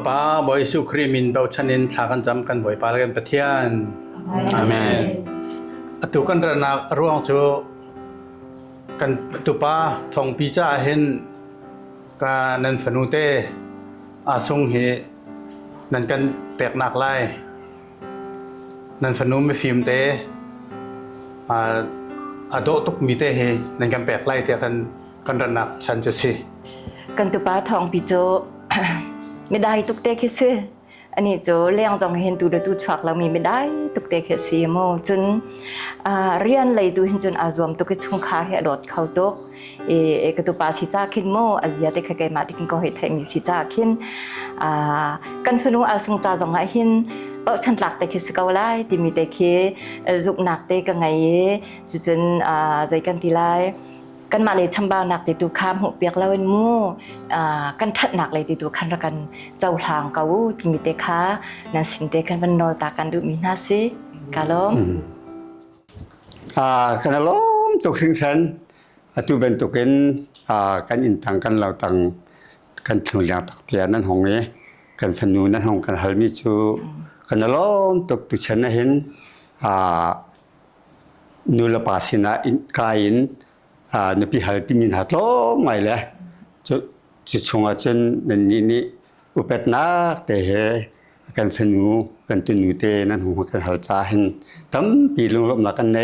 ป้าบอยสุครีมินเบาชันินทากันจำกันบ่อยปาลกันปะเทียนอาเมนตุกันระนักร่วงจูกันตุป้าทองปีจ้าเห็นการนันฝนุเตอาทรงเหนันกันแปลกหนักไล่นันฝนุไม่ฟิล์มเตอาโดตุกมีเตเหนันกันแปลกไล่เตกันระนักฉันจะสิกันตุป้าทองปีโจไม่ได้ตุกเตะคิดซื้ออันนี้โจเลี้ยงจงเห็นตัวเดือดชักเรามีไม่ได้ตุกเตะคิดซื้อโมจนเรียนเลยตัวเห็นจนอาจวมตุกชุงขาเหดดเข้าตุกกันตุป้าสิจ้าขึ้นโมอาเซียเตะใครมาที่กินก็เหตุไทยมีสิจ้าขึ้นกันพนุอาสงจ้าจงให้เห็นฉันหลักแต่คิดสกาวไล่ที่มีแต่คิดจุกหนักเตะกันไงจนใจกันทีไรกันมาเลยชำบาหนักติดตัวข้ามหัวเปียกแล้วเป็นมู่กันทัดหนักเลยติดตัวคันละกันเจ้าทางเก่าที่มีเตค้านั่นสิ่งเตกันเป็นนอตากันดูมีน่าสิกาลมกันล้มตกถึงฉันตัวเป็นตัวกันกันอินทางกันเราต่างกันถึงอย่างตักเตียนั่นห้องนี้กันฟันนูนั่นห้องกันฮัลมิจูกันล้มตกตุฉันเห็นนูลปาสินะอินกายอินนับพิหารที่มีหัดล้มไม่เลยจะชงอาจารย์นี่อุปนักแต่เหกันฟันนูกันตุนูเตนั่นหัวกันหัดจ้าเห็นตั้มปีลุงลบนักกันไหน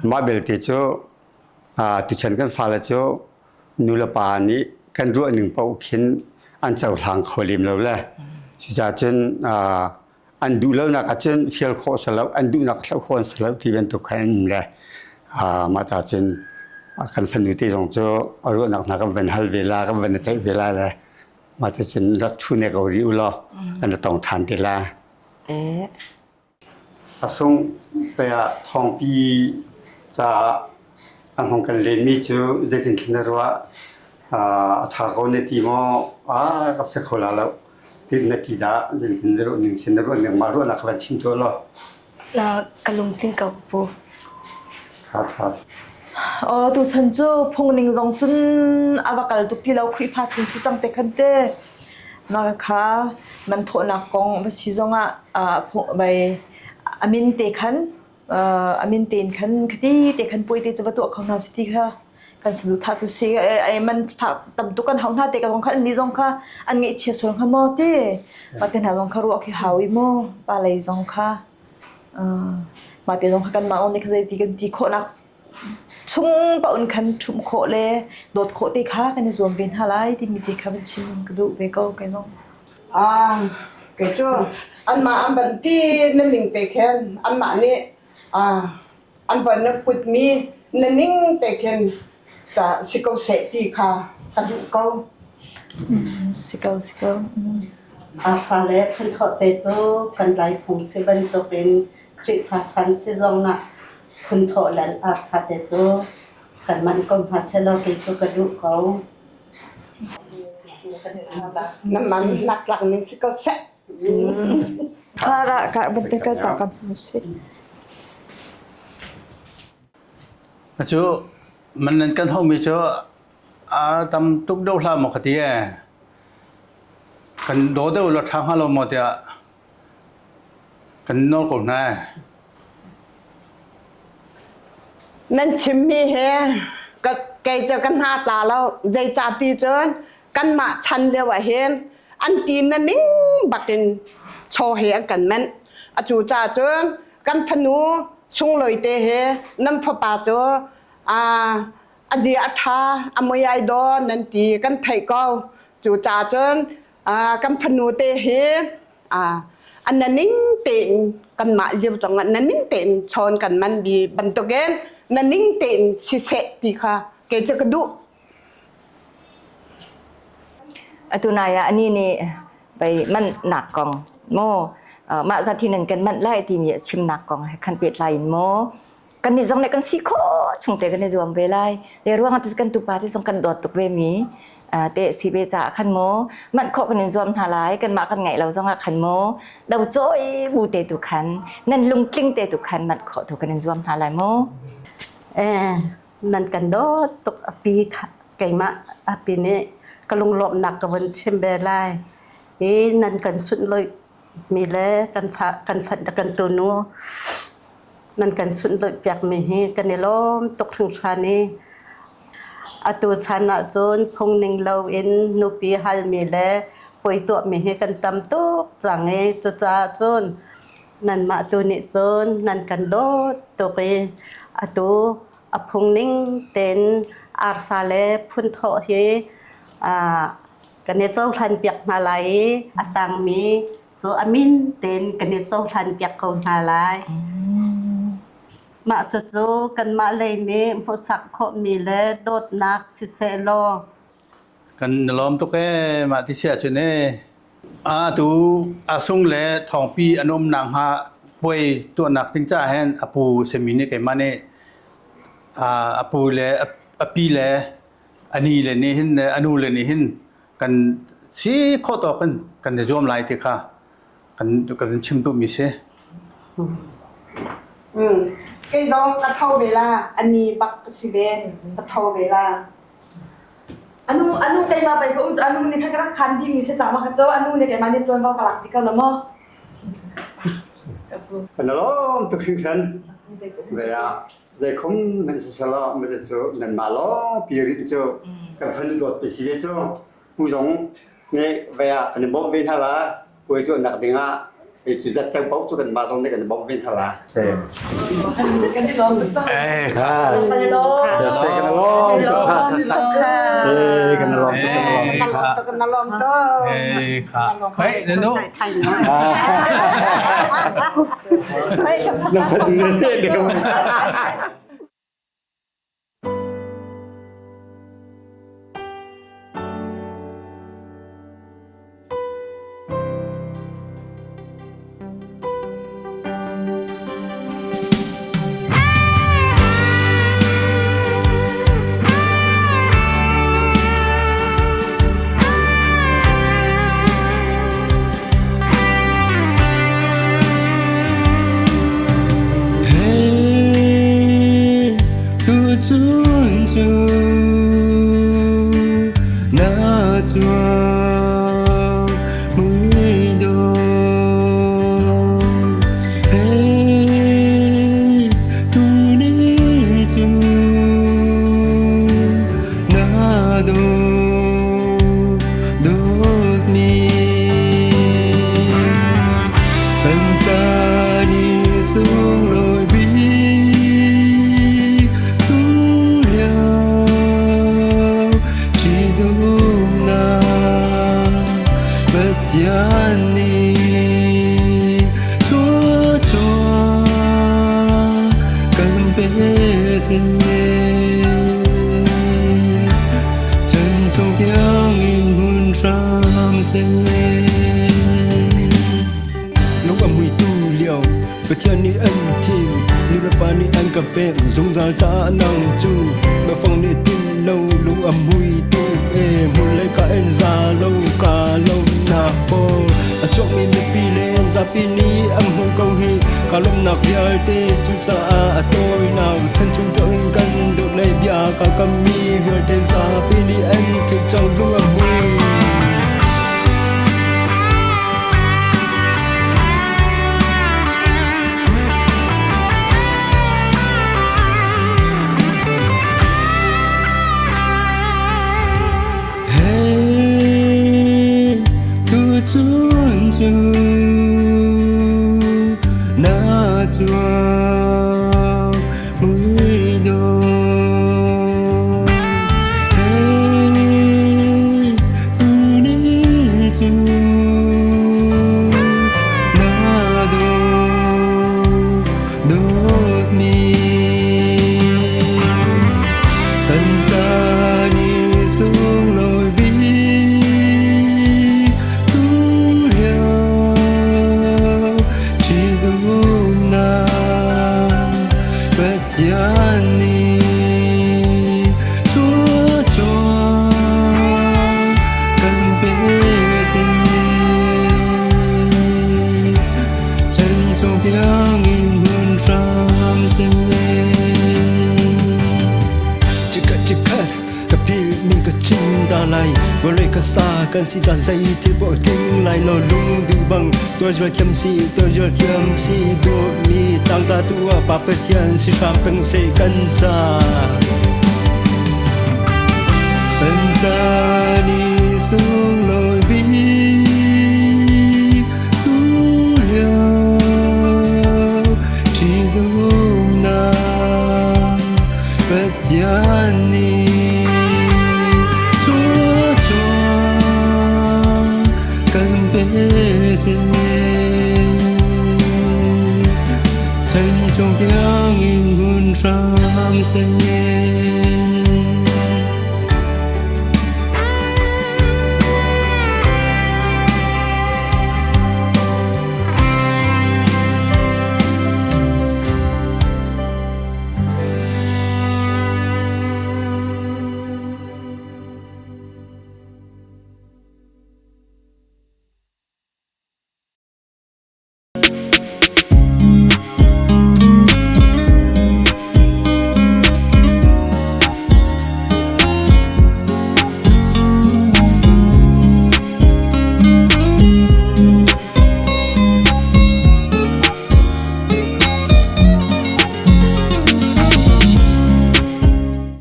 มาเบลติโจตุฉันกันฟ้าละโจนูลปานี้กันรู้หนึ่งเป้าเข็นอันเจ้าทางขลิมเราเลยจะจนอันดูแล้วนักอาจารย์เฟียลโคสแล้วอันดูนักเล่าโคสแล้วที่เป็นตัวแข็งเลยมาจากจนกันฟันอยู่ที่ตรงโจรู้นักนักก็เป็นฮัลเวลาก็เป็นใจเวลาเลยมาจากจนรักชุนในเกาหลีอุลอันต้องทานเวลาส่งไปทองปีจะอันของกันเรียนมีจูได้ถึงขนาดว่าถ้าเขาในทีมก็เสกเขาแล้วที่ในทีด้าจะถึงรุ่นหนึ่งเช่นรุ่นหนึ่งมารุ่นนักบัญชีตัวละแล้วกันลุงทิ้งกับปูครับตัวฉันจะพงนิ่งจงจนอาบักลตุกีเราคริฟ้าสินสิจังเตคันเตมาค่ะมันโถนักกองว่าสิจงพงไปอามินเตคันอามินเตนคันคดีเตคันป่วยเตจะว่าตัวเขาหน้าสิทีค่ะกันสนุกท่าจะเสียไอ้มันฝากตำตุกันห้องหน้าเตะกันตรงขั้นนี้จงค่ะอันนี้เชี่ยส่วนข้ามอเต้มาเต้นหาจงค่ะรู้โอเคหาวิโมปาเลยจงค่ะมาเต้นจงค่ะกันมาอันนี้คือตีกันตีโคนักชุ่มปนคันชุ่มโคเลยโดดโคตีค่ะกันในส่วนเป็นฮาไลที่มีตีค่ะเป็นชิมกระดูกเบเกอร์กันจงเกิดจ้อันมาอันบันที่นั่นหนึ่งเตะแคนอันมาเนี่ยอันบันนับปุดมีนั่นนิ่งเตะแคนแต่สิเกาเสตีค่ะกระดูกเกาสิเกาซาเล่ขึ้นเขาเตะจูกันไหลผูสิบันตัวเป็นคลิปฟ้าชันสิจงน่ะขึ้นโถแล้วซาเตะจูกันมันก็มาเสลกิจูกระดูกเกาน้ำมันหลักๆนี่สิเกาเสละกะบันเตกันต่อกันสิจูมันนั่นกันเท่ามีจูตำตุกเดาลาหมกตีกันโดดเดาลทางฮัลโหลหมดเดียกันนอกก่อนนะนั่นชิมมีเฮก็แกจะกันหาตาแล้วใจจ่าตีเจนกันมาชันเรียกว่าเฮนอันตีนนั่นนิ่งบักเป็นโชว์เฮกันแม่นจู่จ่าเจนกันพนูชุงเลยเตเฮน้ำพปาเจอจีอัฐาอมยายดอนนันตีกันไทยเก้าจู่จ่าเจนกันพนูเตเฮอันนั้นนิ่งเต็นกันมาเยอะจังนั้นนิ่งเต็นชนกันมันบีบันตุเกนนั่นนิ่งเต็นสิเสตีค่ะเกจะกระดุตัวนายอันนี้นี่ไปมันหนักกองโมมาจากที่หนึ่งกันมันไล่ที่มีชิมหนักกองคันเปียดไหลโมกันนี่จงในกันสิโคชงเตกันในรวมเวลาเดี๋ยวร่วงที่กันตุปาที่สงกันดอดตุกเวมีเตะสีเบจ่าขันโมมันโคกันในรวมหาหลายกันมากันไงเราจงขันโมเราโจ้ยบูเตตุขันนั่นลุงกลิ้งเตตุขันมันโคถูกกันในรวมหาหลายโมนั่นกันโดตกปีไก่มาปีนี้ก็ลงหลบหนักกับวันเชมเบลไล นั่นกันสุดเลยมีแลกันฝันกันตัวนัวนั่นกันสุดเลยเปียกมีให้กันในล้อมตกถึงชานี้อาตัวชนะจนพงหนึ่งเราเอ็นนุปีฮัลมีแลป่วยตัวมีให้กันตำตุกจังเอจะจ้าจนนั่นมาตัวนี้จนนั่นกันโดดตัวไปอาตัวอพงหนึ่งเต็นอาร์ซาเลพุ่นโถเฮกันเนี่ยเจ้าทันเปียกมาไหลอาตังมีโจอามินเต็นกันเนี่ยเจ้าทันเปียกของมาไหลมาจะโจกันมาเลยนี่พอสักขมีแลโดดนักสิเซโล กันล้อมตุกแกมาที่เสียชนเน่ตูอาซุงเลทองปีอนมนางฮะป่วยตัวหนักถึงจะเห็นอปูเซมินเกมันเน่อปูเลอปีเลอันนี้เลนี่หินอนูเลนี่หินกันสีโคตรกันจะรวมหลายทีค่ะกันชิมตุมิเส ไอ้น้องกระเท่าเวลาอันนี้บักสิเดนกระเท่าเวลา anu kay ma pai ko anu ni khakra khan di mi se chama khacho anu ni kay ma ni tron ba kalak ti ka lamo Kan lo tu khing san. Ve ya zai khom men se sala me de so nan ma lo pi ri cho kan phan dot pe si de cho pu jong ne ve ya an bo vin ha la pu cho nak dinga e chu zat chang bok cho kan ma dong ne kan bo vin ha la. kan di lo cha Ha. kan di lo Se kan lo cho ha. Kan lo to. กันนลอมโต ค่ะเฮ้ยเดี๋ยวนู้ ไทยน้อยเฮ้ยกับ Nó phân nó sẽ đều. Hey, tu chun chu na chua mui do. Hey, tu ni chu na do do mi. Tân cha đi xuống lối bi tu liao chỉ đúng na bất thiện ni chúa chúa cần bé xin chân trong tiếng in hôn ram sen lúc âm mùi tu liều và thiên ni ân thiên ni ra pa ni ăn cà phê dùng ra cha nang chu mà phong ni tin lâu lúc âm mùi tu em hôn lấy cả en ra lâu cả lâu na po ở trong mi mi pi lên ra pi ni âm hôn câu hi cả lom nạc vial te tu cha a tôi nào chân chung cho hình căn được lấy bia cả cam mi vial te ra pi ni ăn khi trong lúc âm mùi Hey, tu chun chu na chua mui do. Hey, tu ni chu na do do mi. Tân cha đi xuống lối bi tu liao chỉ đúng na ta lại vô lệ cả xa cần si ta dây thì bộ tiếng lại lo lung du bằng tôi giờ chăm si do mi tăng ta tua pa pe thian si sam peng se kan cha